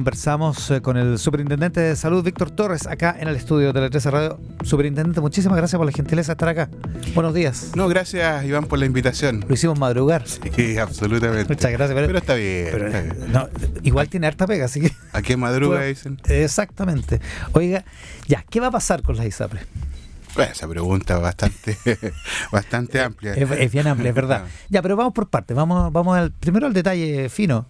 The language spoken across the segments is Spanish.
Conversamos con el superintendente de salud, Víctor Torres, acá en el estudio de Tele 13 Radio. Superintendente, muchísimas gracias por la gentileza de estar acá. Buenos días. No, gracias, Iván, por la invitación. Lo hicimos madrugar. Sí, absolutamente. Muchas gracias. Pero está bien. Está bien. No, igual tiene harta pega, así que... ¿A qué madruga dicen? Exactamente. Oiga, ya, ¿qué va a pasar con las ISAPRES? Bueno, esa pregunta bastante amplia. Es bien amplia, es verdad. Ya, pero vamos por partes. Vamos primero al detalle fino.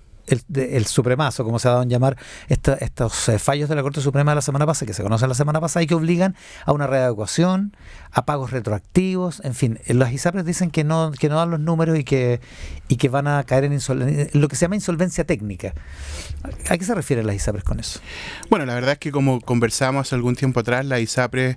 El supremazo, como se ha dado en llamar, estos fallos de la Corte Suprema de la semana pasada, que se conocen la semana pasada y que obligan a una readecuación, a pagos retroactivos, en fin. Las ISAPRES dicen que no dan los números y que van a caer en lo que se llama insolvencia técnica. ¿A qué se refieren las ISAPRES con eso? Bueno, la verdad es que como conversamos hace algún tiempo atrás, las ISAPRES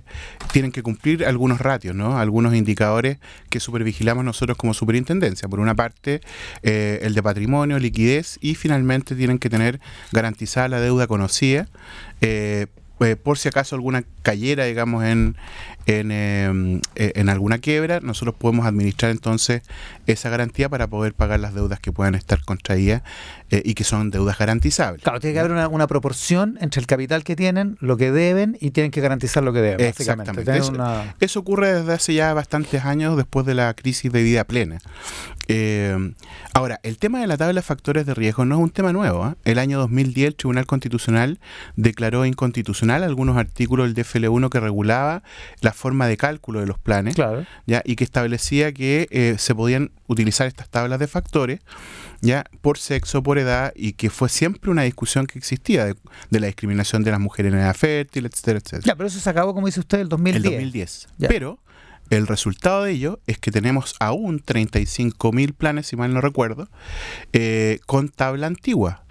tienen que cumplir algunos ratios, ¿no? Algunos indicadores que supervigilamos nosotros como superintendencia. Por una parte, el de patrimonio, liquidez, y finalmente tienen que tener garantizada la deuda conocida, por si acaso alguna cayera, digamos, en alguna quiebra, nosotros podemos administrar entonces esa garantía para poder pagar las deudas que puedan estar contraídas y que son deudas garantizables. Claro, tiene que haber una proporción entre el capital que tienen, lo que deben, y tienen que garantizar lo que deben. Exactamente. Eso ocurre desde hace ya bastantes años, después de la crisis de vida plena. Ahora, el tema de la tabla de factores de riesgo no es un tema nuevo, ¿eh? El año 2010 el Tribunal Constitucional declaró inconstitucional algunos artículos del DFL1 que regulaba la forma de cálculo de los planes, claro, ¿ya? Y que establecía que se podían utilizar estas tablas de factores, ya, por sexo, por edad, y que fue siempre una discusión que existía de la discriminación de las mujeres en edad fértil, etcétera, etcétera. Ya, pero eso se acabó, como dice usted, el 2010. El 2010. Ya. Pero el resultado de ello es que tenemos aún 35.000 planes, si mal no recuerdo, con tabla antigua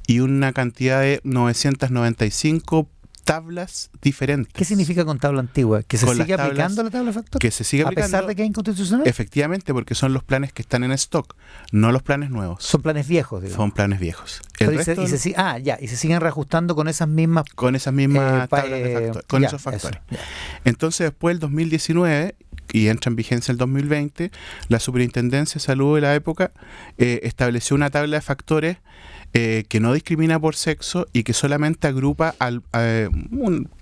y una cantidad de 995 tablas diferentes. ¿Qué significa con tabla antigua? ¿Que se sigue aplicando la tabla de factores? Que se sigue aplicando. ¿A pesar de que es inconstitucional? Efectivamente, porque son los planes que están en stock, no los planes nuevos. Son planes viejos, digamos. Son planes viejos. Y se siguen reajustando con esas mismas... Con esas mismas tablas de factores, con esos factores. Eso. Entonces, después del 2019, y entra en vigencia el 2020, la Superintendencia de Salud de la época estableció una tabla de factores que no discrimina por sexo y que solamente agrupa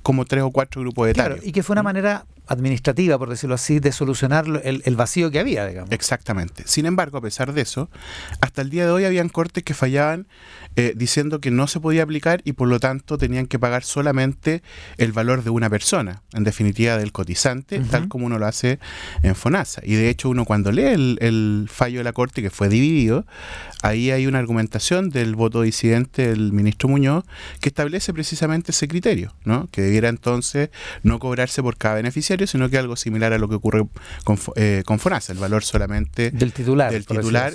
como 3 o 4 grupos etarios. Claro, y que fue una manera administrativa, por decirlo así, de solucionar el vacío que había, digamos. Exactamente. Sin embargo, a pesar de eso, hasta el día de hoy habían cortes que fallaban diciendo que no se podía aplicar y por lo tanto tenían que pagar solamente el valor de una persona, en definitiva del cotizante, tal como uno lo hace en FONASA. Y de hecho uno cuando lee el fallo de la Corte, que fue dividido, ahí hay una argumentación del voto disidente del ministro Muñoz que establece precisamente ese criterio, ¿no? Que debiera entonces no cobrarse por cada beneficiario, sino que algo similar a lo que ocurre con FONASA, el valor solamente del titular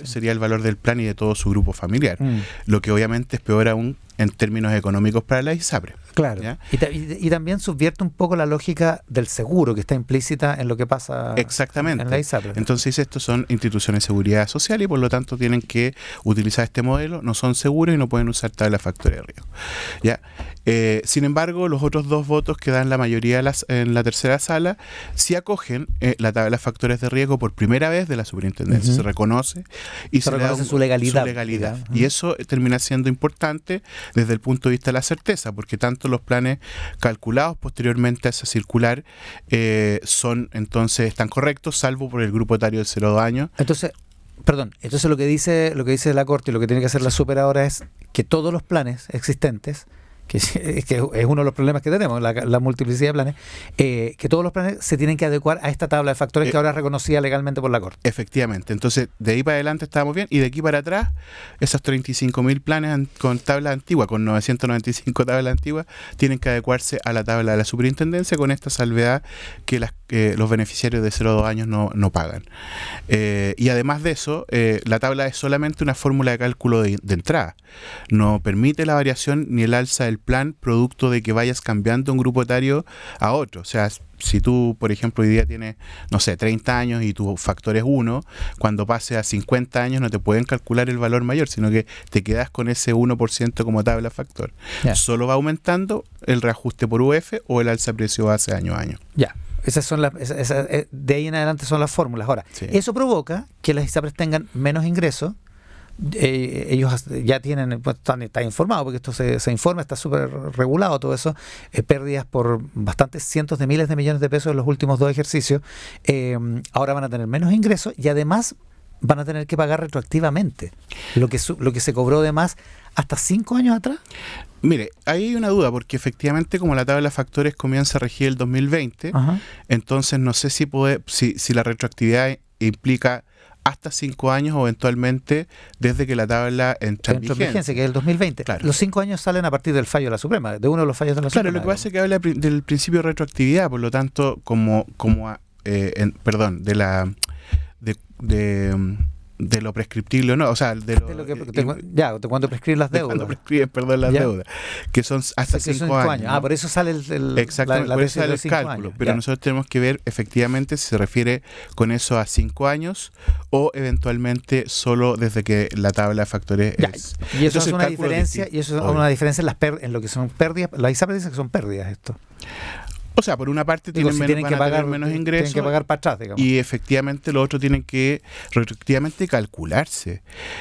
sería el valor del plan y de todo su grupo familiar, lo que obviamente es peor aún en términos económicos para la ISAPRE. Claro. Y también subvierte un poco la lógica del seguro que está implícita en lo que pasa exactamente en la ISAPRE. Entonces estos son instituciones de seguridad social y por lo tanto tienen que utilizar este modelo, no son seguros y no pueden usar tabla de factores de riesgo. ¿Ya? Sin embargo, los otros dos votos que dan la mayoría en la tercera sala sí acogen la tabla de factores de riesgo por primera vez de la superintendencia. Se reconoce y se le da su legalidad. Y eso termina siendo importante desde el punto de vista de la certeza, porque tanto los planes calculados posteriormente a esa circular están correctos, salvo por el grupo etario de 0 a 2 años. Entonces lo que dice la Corte y lo que tiene que hacer la Super ahora es que todos los planes existentes, que es uno de los problemas que tenemos, la multiplicidad de planes, que todos los planes se tienen que adecuar a esta tabla de factores que ahora es reconocida legalmente por la Corte. Efectivamente, entonces de ahí para adelante estábamos bien y de aquí para atrás esos 35.000 planes con tabla antigua, con 995 tablas antiguas, tienen que adecuarse a la tabla de la superintendencia con esta salvedad que los beneficiarios de 0 a 2 años no pagan. Y además de eso, la tabla es solamente una fórmula de cálculo de entrada, no permite la variación ni el alza del plan producto de que vayas cambiando un grupo etario a otro. O sea, si tú, por ejemplo, hoy día tienes, 30 años y tu factor es 1, cuando pase a 50 años no te pueden calcular el valor mayor, sino que te quedas con ese 1% como tabla factor. Solo va aumentando el reajuste por UF o el alza precio base año a año. Esas son de ahí en adelante son las fórmulas. Ahora, eso provoca que las ISAPRES tengan menos ingresos, ellos ya tienen, pues, están informados, porque esto se informa, está súper regulado todo eso, pérdidas por bastantes cientos de miles de millones de pesos en los últimos 2 ejercicios. Ahora van a tener menos ingresos y además van a tener que pagar retroactivamente lo que se cobró de más hasta 5 años atrás. Mire, ahí hay una duda, porque efectivamente como la tabla de factores comienza a regir el 2020, Ajá. entonces no sé si la retroactividad implica hasta 5 años o eventualmente desde que la tabla entra en vigencia, que es el 2020. Claro. Los 5 años salen a partir del fallo de la Suprema, de uno de los fallos de la Claro, Suprema. lo que pasa es que habla del principio de retroactividad, por lo tanto, de lo prescriptible o no, o sea, de cuando prescriben las deudas. Cuando prescriben, las ¿Ya? deudas, que son hasta 5 años. ¿No? Por eso sale Exactamente, por eso sale el cálculo. Años. Pero nosotros tenemos que ver efectivamente si se refiere con eso a 5 años o eventualmente solo desde que la tabla de factores es. Y eso es una diferencia, en lo que son pérdidas. La ISAPRE dice que son pérdidas esto. O sea, por una parte van a tener menos ingresos, tienen que pagar para atrás, digamos. Y efectivamente los otros tienen que retroactivamente calcularse.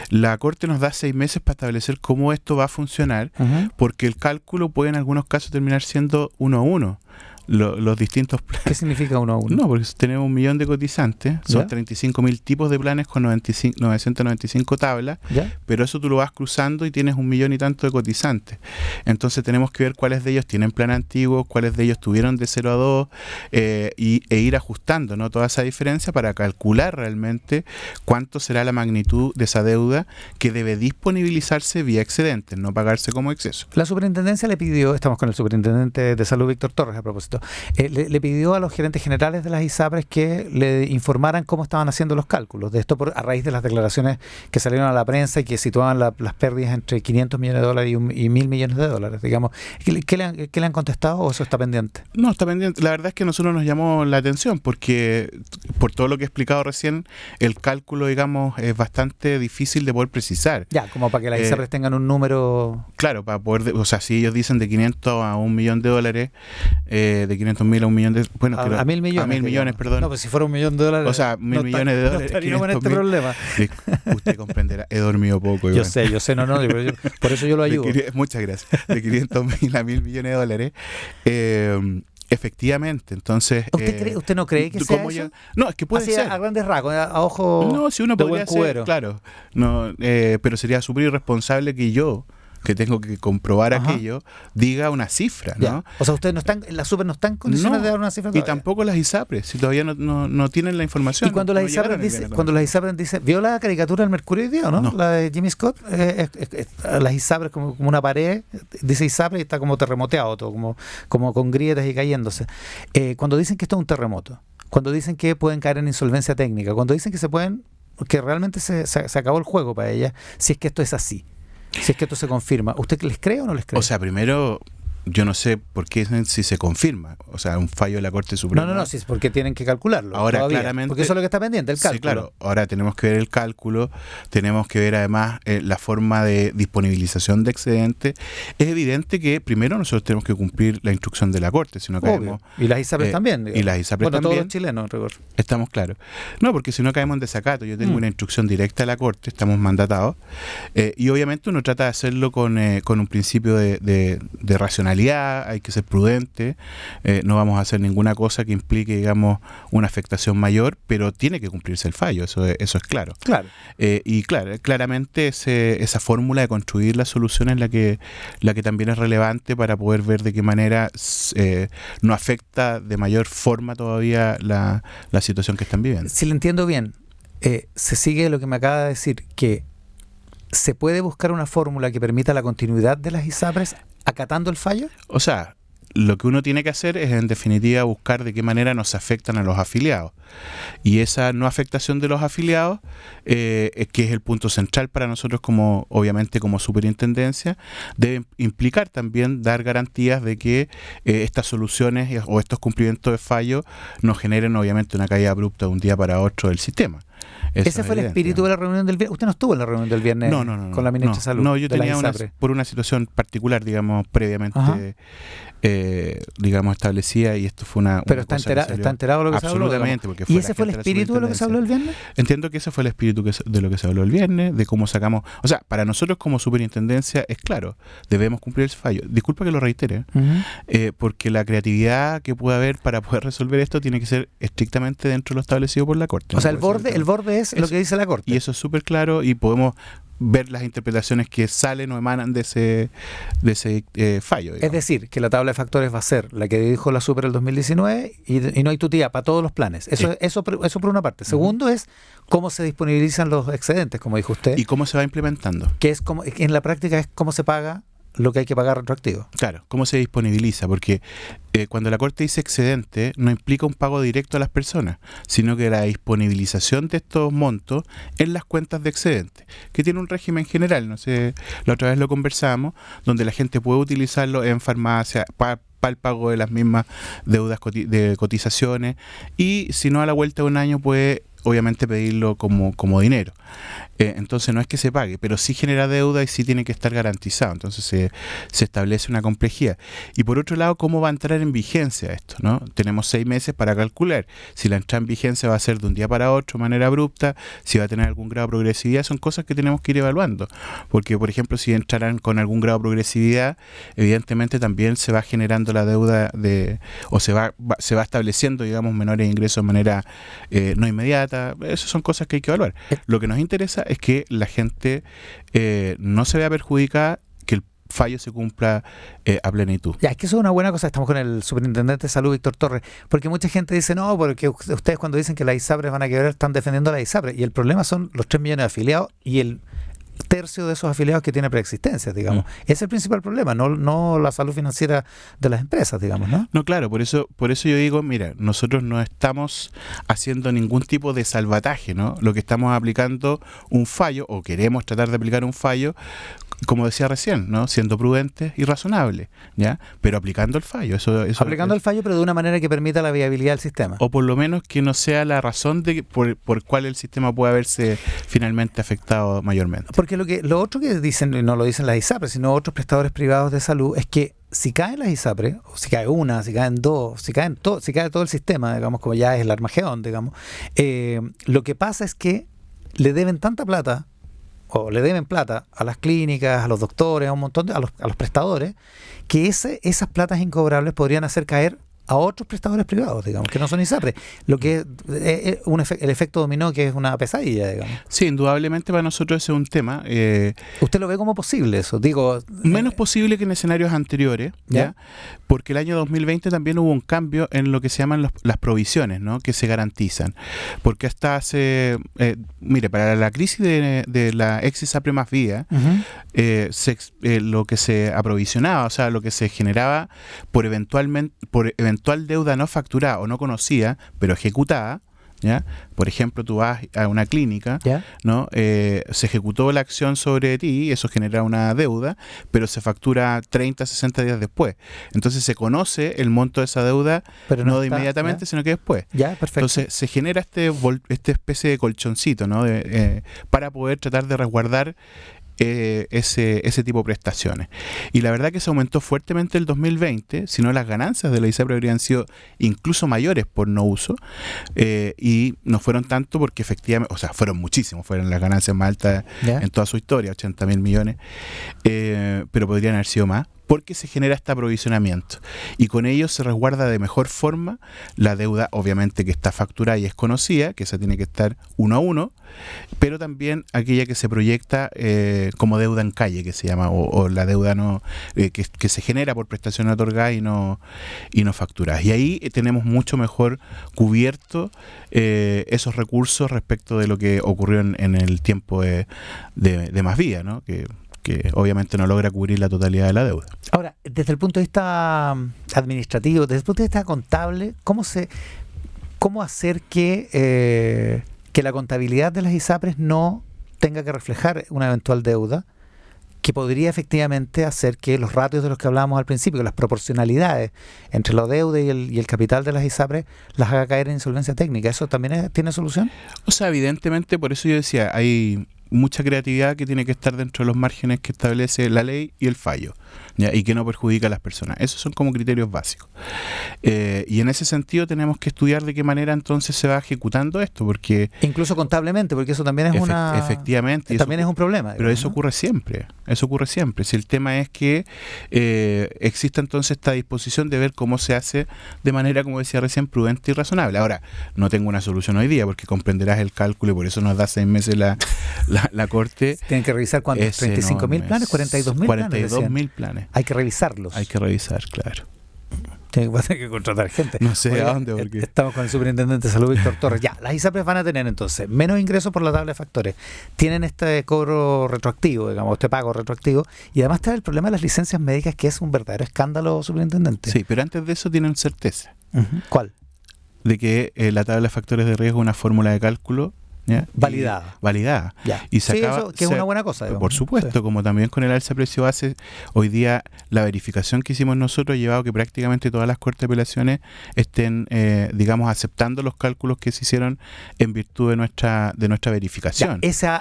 La Corte nos da 6 meses para establecer cómo esto va a funcionar, porque el cálculo puede en algunos casos terminar siendo 1 a 1. Los distintos planes. ¿Qué significa 1 a 1? No, porque tenemos 1 millón de cotizantes, son 35.000 tipos de planes con 995 tablas, ¿ya? Pero eso tú lo vas cruzando y tienes 1 millón y tanto de cotizantes. Entonces tenemos que ver cuáles de ellos tienen plan antiguo, cuáles de ellos tuvieron de 0 a 2 e ir ajustando, ¿no?, toda esa diferencia para calcular realmente cuánto será la magnitud de esa deuda que debe disponibilizarse vía excedentes, no pagarse como exceso. La superintendencia le pidió, estamos con el superintendente de salud Víctor Torres a propósito, le pidió a los gerentes generales de las ISAPRES que le informaran cómo estaban haciendo los cálculos de esto a raíz de las declaraciones que salieron a la prensa y que situaban las pérdidas entre 500 millones de dólares y 1.000 millones de dólares, digamos. ¿Qué le han contestado o eso está pendiente? No, está pendiente. La verdad es que a nosotros nos llamó la atención porque por todo lo que he explicado recién, el cálculo, digamos, es bastante difícil de poder precisar. Ya, como para que las ISAPRES tengan un número... Claro, para poder, o sea, si ellos dicen de 500 a 1 millón de dólares, de 500.000 a 1 millón de... Bueno, a 1.000 millones. A 1.000 millones, perdón. No, pues si fuera $1 millón, o sea, 1.000 millones de dólares. No estaríamos en este problema. Usted comprenderá, he dormido poco. Yo sé, no, por eso yo lo ayudo. Muchas gracias. De 500.000 a 1.000 millones de dólares. Efectivamente, entonces... ¿Usted no cree que sea eso? No, es que puede ser. A grandes rasgos, a ojo. No, si uno de podría buen cubero. ser, claro. No, pero sería súper irresponsable que yo, que tengo que comprobar aquello, diga una cifra, ¿no? Ya. O sea, ustedes no están, la Super no está en condiciones de dar una cifra todavía. Y tampoco las ISAPRES, si todavía no tienen la información. Y cuando las ISAPRES dicen, ¿vio la caricatura del Mercurio hoy día o no? La de Jimmy Scott, las ISAPRES como una pared, dice ISAPRES y está como terremoteado todo, como con grietas y cayéndose. Cuando dicen que esto es un terremoto, cuando dicen que pueden caer en insolvencia técnica, cuando dicen que realmente se acabó el juego para ellas, si es que esto es así. Si es que esto se confirma, ¿usted les cree o no les cree? O sea, primero, yo no sé por qué si se confirma. O sea, un fallo de la Corte Suprema. No, sí, es porque tienen que calcularlo. Ahora, todavía, claramente. porque eso es lo que está pendiente, el cálculo. Sí, claro. Ahora tenemos que ver el cálculo, tenemos que ver además la forma de disponibilización de excedentes. Es evidente que primero nosotros tenemos que cumplir la instrucción de la Corte, si no caemos. Y las ISAPRES también. Digamos. Y las ISAPRES también. Todos los chilenos, rigor. Estamos claros. No, porque si no caemos en desacato. Yo tengo una instrucción directa de la Corte, estamos mandatados. Y obviamente uno trata de hacerlo con un principio de racionalidad, hay que ser prudente, no vamos a hacer ninguna cosa que implique, digamos, una afectación mayor, pero tiene que cumplirse el fallo, eso es claro. Claro. Y claramente esa fórmula de construir la solución es la que también es relevante para poder ver de qué manera no afecta de mayor forma todavía la situación que están viviendo. Si le entiendo bien, se sigue lo que me acaba de decir, que ¿se puede buscar una fórmula que permita la continuidad de las ISAPRES acatando el fallo? O sea, lo que uno tiene que hacer es, en definitiva, buscar de qué manera nos afectan a los afiliados. Y esa no afectación de los afiliados, que es el punto central para nosotros obviamente como superintendencia, debe implicar también dar garantías de que estas soluciones o estos cumplimientos de fallo no generen obviamente una caída abrupta de un día para otro del sistema. Ese fue el espíritu de la reunión del viernes. ¿Usted no estuvo en la reunión del viernes con la ministra de Salud? No, yo tenía por una situación particular, digamos, previamente digamos, establecida, y esto fue una... Pero una está enterado de lo que se habló. Absolutamente. Porque ¿Y ese fue el espíritu de lo que se habló el viernes? Entiendo que ese fue el espíritu de lo que se habló el viernes, de cómo sacamos... O sea, para nosotros como superintendencia es claro, debemos cumplir ese fallo. Disculpa que lo reitere, porque la creatividad que puede haber para poder resolver esto tiene que ser estrictamente dentro de lo establecido por la Corte. O sea, el borde es lo que dice la Corte. Y eso es súper claro, y podemos ver las interpretaciones que salen o emanan de ese fallo. Digamos. Es decir, que la tabla de factores va a ser la que dijo la Super el 2019 y no hay tutía para todos los planes. Eso por una parte. Segundo es cómo se disponibilizan los excedentes, como dijo usted. Y cómo se va implementando. Que es como, en la práctica es cómo se paga lo que hay que pagar retroactivo. Claro, cómo se disponibiliza, porque cuando la Corte dice excedente, no implica un pago directo a las personas, sino que la disponibilización de estos montos en las cuentas de excedente, que tiene un régimen general, no sé, la otra vez lo conversamos, donde la gente puede utilizarlo en farmacia, para el pago de las mismas deudas de cotizaciones, y si no, a la vuelta de un año puede obviamente pedirlo como dinero. Entonces no es que se pague, pero sí genera deuda y sí tiene que estar garantizado. Entonces se establece una complejidad. Y por otro lado, ¿cómo va a entrar en vigencia esto? ¿No? Tenemos 6 meses para calcular. Si la entrada en vigencia va a ser de un día para otro, de manera abrupta, si va a tener algún grado de progresividad, son cosas que tenemos que ir evaluando. Porque, por ejemplo, si entrarán con algún grado de progresividad, evidentemente también se va generando la deuda o se va estableciendo, digamos, menores ingresos de manera no inmediata. Esas son cosas que hay que evaluar. Lo que nos interesa es que la gente no se vea perjudicada, que el fallo se cumpla a plenitud. Ya, es que eso es una buena cosa. Estamos con el superintendente de salud, Víctor Torres, porque mucha gente dice, no, porque ustedes cuando dicen que las ISAPRES van a quebrar están defendiendo a las ISAPRES, y el problema son los 3 millones de afiliados y el tercio de esos afiliados que tiene preexistencia, digamos. Ese es el principal problema, no la salud financiera de las empresas, digamos, ¿no? No, claro, por eso yo digo, mira, nosotros no estamos haciendo ningún tipo de salvataje, ¿no? Lo que estamos aplicando un fallo, o queremos tratar de aplicar un fallo, como decía recién, ¿no? Siendo prudentes y razonables, ¿ya? Pero aplicando el fallo. Aplicando el fallo, pero de una manera que permita la viabilidad del sistema. O por lo menos que no sea la razón por cuál el sistema puede haberse finalmente afectado mayormente. Porque lo otro que dicen, y no lo dicen las ISAPRES, sino otros prestadores privados de salud, es que si caen las ISAPRES, o si cae una, si caen dos, si cae todo el sistema, digamos, como ya es el Armagedón, digamos, lo que pasa es que le deben tanta plata, o le deben plata a las clínicas, a los doctores, a un montón a los prestadores, que esas platas incobrables podrían hacer caer a otros prestadores privados, digamos, que no son ISAPRES, lo que es el efecto dominó, que es una pesadilla, digamos. Sí, indudablemente para nosotros ese es un tema. ¿Usted lo ve como posible eso? Digo, menos posible que en escenarios anteriores, ¿ya? Porque el año 2020 también hubo un cambio en lo que se llaman las provisiones, ¿no? Que se garantizan. Porque hasta hace, mire, para la crisis de la ex ISAPRE más vía, lo que se aprovisionaba, o sea, lo que se generaba por eventual deuda no facturada o no conocida, pero ejecutada, ¿ya? Por ejemplo, tú vas a una clínica, ¿no? Se ejecutó la acción sobre ti, eso genera una deuda, pero se factura 30, 60 días después. Entonces se conoce el monto de esa deuda, pero no de inmediatamente, sino que después. Perfecto. Entonces se genera esta especie de colchoncito, ¿no? Para poder tratar de resguardar ese tipo de prestaciones. Y la verdad que se aumentó fuertemente el 2020, si no las ganancias de la ISAPRE habrían sido incluso mayores por no uso, y no fueron tanto porque efectivamente, o sea, fueron muchísimos, fueron las ganancias más altas en toda su historia, 80.000 millones, pero podrían haber sido más, porque se genera este aprovisionamiento y con ello se resguarda de mejor forma la deuda, obviamente que está facturada y es conocida, que esa tiene que estar 1 a 1, pero también aquella que se proyecta como deuda en calle, que se llama, o la deuda no que se genera por prestaciones otorgadas y no facturadas. Y ahí tenemos mucho mejor cubierto esos recursos respecto de lo que ocurrió en el tiempo de Más Vía, ¿no? Que obviamente no logra cubrir la totalidad de la deuda. Ahora, desde el punto de vista administrativo, desde el punto de vista contable, ¿cómo hacer que la contabilidad de las ISAPRES no tenga que reflejar una eventual deuda, que podría efectivamente hacer que los ratios de los que hablábamos al principio, las proporcionalidades entre la deuda y el capital de las ISAPRES, las haga caer en insolvencia técnica? ¿Eso también tiene solución? O sea, evidentemente, por eso yo decía, hay mucha creatividad que tiene que estar dentro de los márgenes que establece la ley y el fallo, ¿ya? Y que no perjudica a las personas. Esos son como criterios básicos. Y en ese sentido tenemos que estudiar de qué manera entonces se va ejecutando esto, porque... Incluso contablemente, porque eso también es efectivamente, también es un problema. Pero digamos, eso ¿no? ocurre siempre. Eso ocurre siempre. Si el tema es que exista entonces esta disposición de ver cómo se hace de manera, como decía recién, prudente y razonable. Ahora, no tengo una solución hoy día, porque comprenderás el cálculo y por eso nos da 6 meses la Corte. Tienen que revisar cuántos, 35.000 planes, 42.000 planes. 42.000 planes. Hay que revisarlos. Hay que revisar, claro. Tiene que contratar gente. No sé Oiga, a dónde, porque... Estamos con el superintendente de salud, Víctor Torres. Ya, las ISAPRES van a tener entonces menos ingresos por la tabla de factores. Tienen este cobro retroactivo, digamos, este pago retroactivo. Y además está el problema de las licencias médicas, que es un verdadero escándalo, superintendente. Sí, pero antes de eso tienen certeza. ¿Cuál? De que la tabla de factores de riesgo es una fórmula de cálculo, ¿ya? Validada. Ya. Y se sí, acaba, eso, que es una buena cosa. Digamos. Por supuesto, sí. Como también con el alza de precio base, hoy día la verificación que hicimos nosotros ha llevado a que prácticamente todas las cortes de apelaciones estén, digamos, aceptando los cálculos que se hicieron en virtud de nuestra verificación. Ya, esa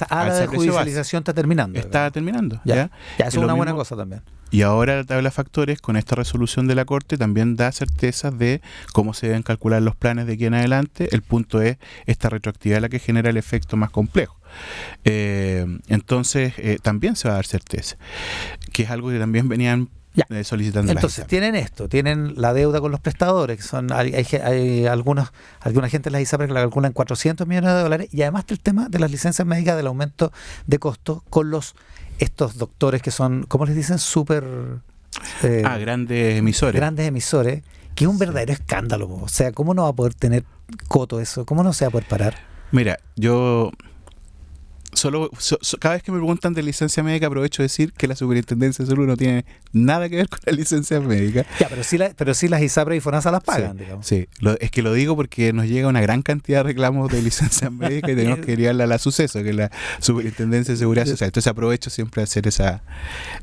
ala de judicialización está terminando. Está terminando. Ya, eso es una buena cosa también. Y ahora la tabla de factores, con esta resolución de la Corte, también da certezas de cómo se deben calcular los planes de aquí en adelante. El punto es esta retroactividad la que genera el efecto más complejo. Entonces, también se va a dar certeza, que es algo que también venían solicitando. Entonces, tienen esto, tienen la deuda con los prestadores, que son hay alguna gente de las ISAPRES que la calculan en 400 millones de dólares, y además del tema de las licencias médicas, del aumento de costos con estos doctores que son, ¿cómo les dicen? Grandes emisores. Grandes emisores, que es un verdadero escándalo. O sea, ¿cómo no va a poder tener coto eso? ¿Cómo no se va a poder parar? Mira, yo... cada vez que me preguntan de licencia médica aprovecho de decir que la Superintendencia de Salud no tiene nada que ver con la licencia médica. Ya, pero sí las ISAPRES y FONASA las pagan, digamos. Sí, es que lo digo porque nos llega una gran cantidad de reclamos de licencias médicas y tenemos que enviarla a la Suceso, que es la Superintendencia de Seguridad Social. Entonces aprovecho siempre de hacer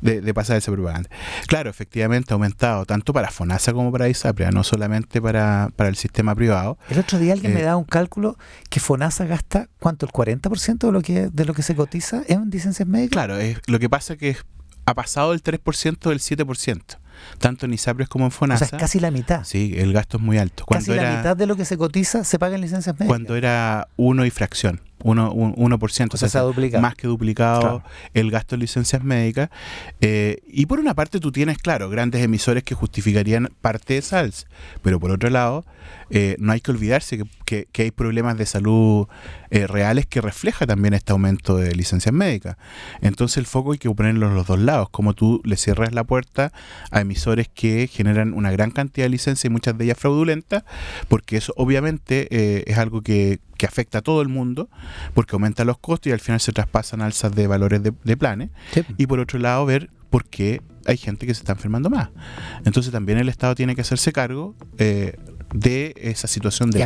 de pasar esa propaganda. Claro, efectivamente ha aumentado tanto para FONASA como para ISAPRES, no solamente para el sistema privado. El otro día alguien me daba un cálculo que FONASA gasta, ¿cuánto? ¿El 40% de lo que se cotiza en licencias médicas? Claro, lo que pasa es que ha pasado del 3% del 7%, tanto en ISAPRES como en FONASA. O sea, es casi la mitad. Sí, el gasto es muy alto. Casi la mitad de lo que se cotiza se paga en licencias médicas. Cuando era 1 y fracción. 1%, o sea, se ha duplicado. Más que duplicado el gasto en licencias médicas. Y por una parte tú tienes, claro, grandes emisores que justificarían parte de esa alza, pero por otro lado no hay que olvidarse que hay problemas de salud reales que refleja también este aumento de licencias médicas. Entonces el foco hay que ponerlo en los dos lados, como tú le cierras la puerta a emisores que generan una gran cantidad de licencias y muchas de ellas fraudulentas, porque eso obviamente es algo que afecta a todo el mundo, porque aumenta los costos y al final se traspasan alzas de valores de planes. Sí. Y por otro lado, ver por qué hay gente que se está enfermando más. Entonces también el Estado tiene que hacerse cargo de esa situación de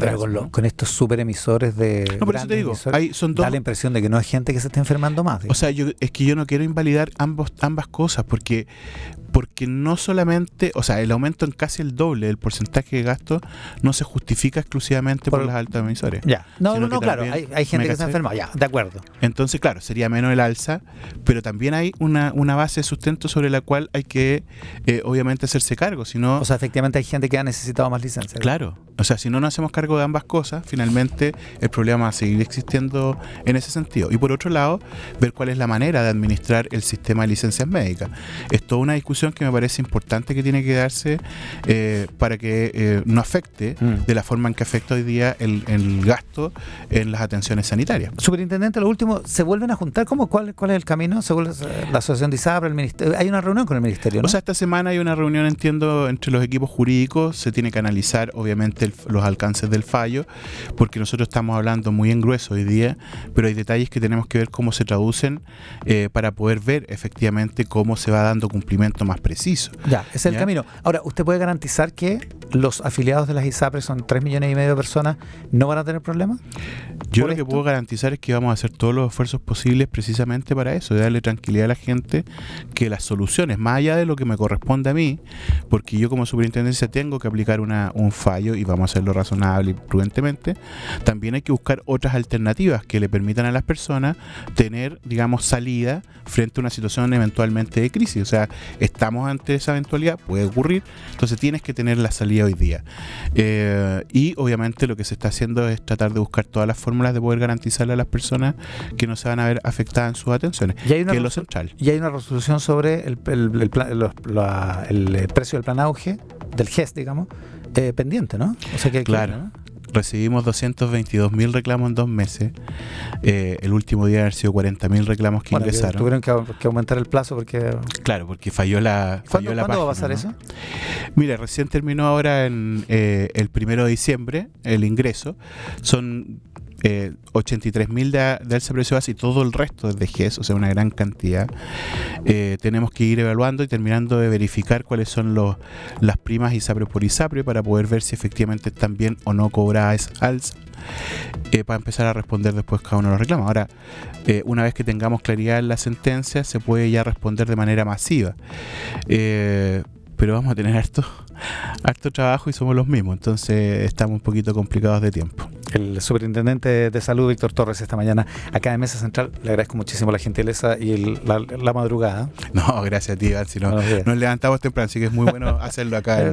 con estos superemisores de... No, por eso te digo, son dos... Da la impresión de que no hay gente que se esté enfermando más. Digamos. O sea, es que yo no quiero invalidar ambas cosas, porque no solamente, o sea, el aumento en casi el doble del porcentaje de gasto no se justifica exclusivamente por las altas emisores. Ya, claro, hay gente que se enferma, ya, de acuerdo. Entonces, claro, sería menos el alza, pero también hay una base de sustento sobre la cual hay que, obviamente, hacerse cargo, si no... O sea, efectivamente hay gente que ha necesitado más licencias. Claro, o sea, si no nos hacemos cargo de ambas cosas, finalmente el problema va a seguir existiendo en ese sentido. Y por otro lado, ver cuál es la manera de administrar el sistema de licencias médicas. Es toda una discusión que me parece importante que tiene que darse para que no afecte de la forma en que afecta hoy día el gasto en las atenciones sanitarias. Superintendente, lo último, ¿se vuelven a juntar? ¿Cuál es el camino? ¿Se vuelve la asociación de ISAPRES, el ministerio? Hay una reunión con el ministerio, ¿no? O sea, esta semana hay una reunión, entiendo, entre los equipos jurídicos. Se tiene que analizar, obviamente, los alcances del fallo, porque nosotros estamos hablando muy en grueso hoy día, pero hay detalles que tenemos que ver cómo se traducen para poder ver efectivamente cómo se va dando cumplimiento más preciso. Ya, ese es el camino. Ahora, ¿usted puede garantizar que los afiliados de las ISAPRES, son 3,5 millones de personas, no van a tener problemas? Yo lo que puedo garantizar es que vamos a hacer todos los esfuerzos posibles precisamente para eso, de darle tranquilidad a la gente, que las soluciones, más allá de lo que me corresponde a mí, porque yo como superintendencia tengo que aplicar un fallo y vamos a hacerlo razonable y prudentemente, también hay que buscar otras alternativas que le permitan a las personas tener, digamos, salida frente a una situación eventualmente de crisis. O sea, estamos ante esa eventualidad, puede ocurrir, entonces tienes que tener la salida hoy día. Y obviamente lo que se está haciendo es tratar de buscar todas las fórmulas de poder garantizarle a las personas que no se van a ver afectadas en sus atenciones, que es lo central. Y hay una resolución sobre el precio del plan auge, del GES, digamos, pendiente, ¿no? O sea que claro. ¿No? Recibimos 222.000 reclamos en 2 meses. El último día han sido 40.000 reclamos que ingresaron. Tuvieron que aumentar el plazo porque... Claro, porque falló la ¿Cuándo página, va a pasar, ¿no? Eso? Mira, recién terminó ahora en el 1 de diciembre el ingreso. Son 83.000 de alza precio base y todo el resto es de GES, o sea, una gran cantidad. Tenemos que ir evaluando y terminando de verificar cuáles son las primas ISAPRE por ISAPRE para poder ver si efectivamente están bien o no cobradas alza, para empezar a responder después cada uno de los reclamos. Ahora, una vez que tengamos claridad en la sentencia, se puede ya responder de manera masiva. Pero vamos a tener harto trabajo y somos los mismos, entonces estamos un poquito complicados de tiempo. El superintendente de salud, Víctor Torres, esta mañana acá en Mesa Central. Le agradezco muchísimo la gentileza y la madrugada. No, gracias a ti, Iván, si no, nos levantamos temprano, así que es muy bueno hacerlo acá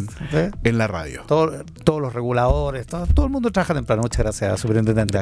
en la radio. Todos los reguladores, todo el mundo trabaja temprano. Muchas gracias, superintendente. Gracias.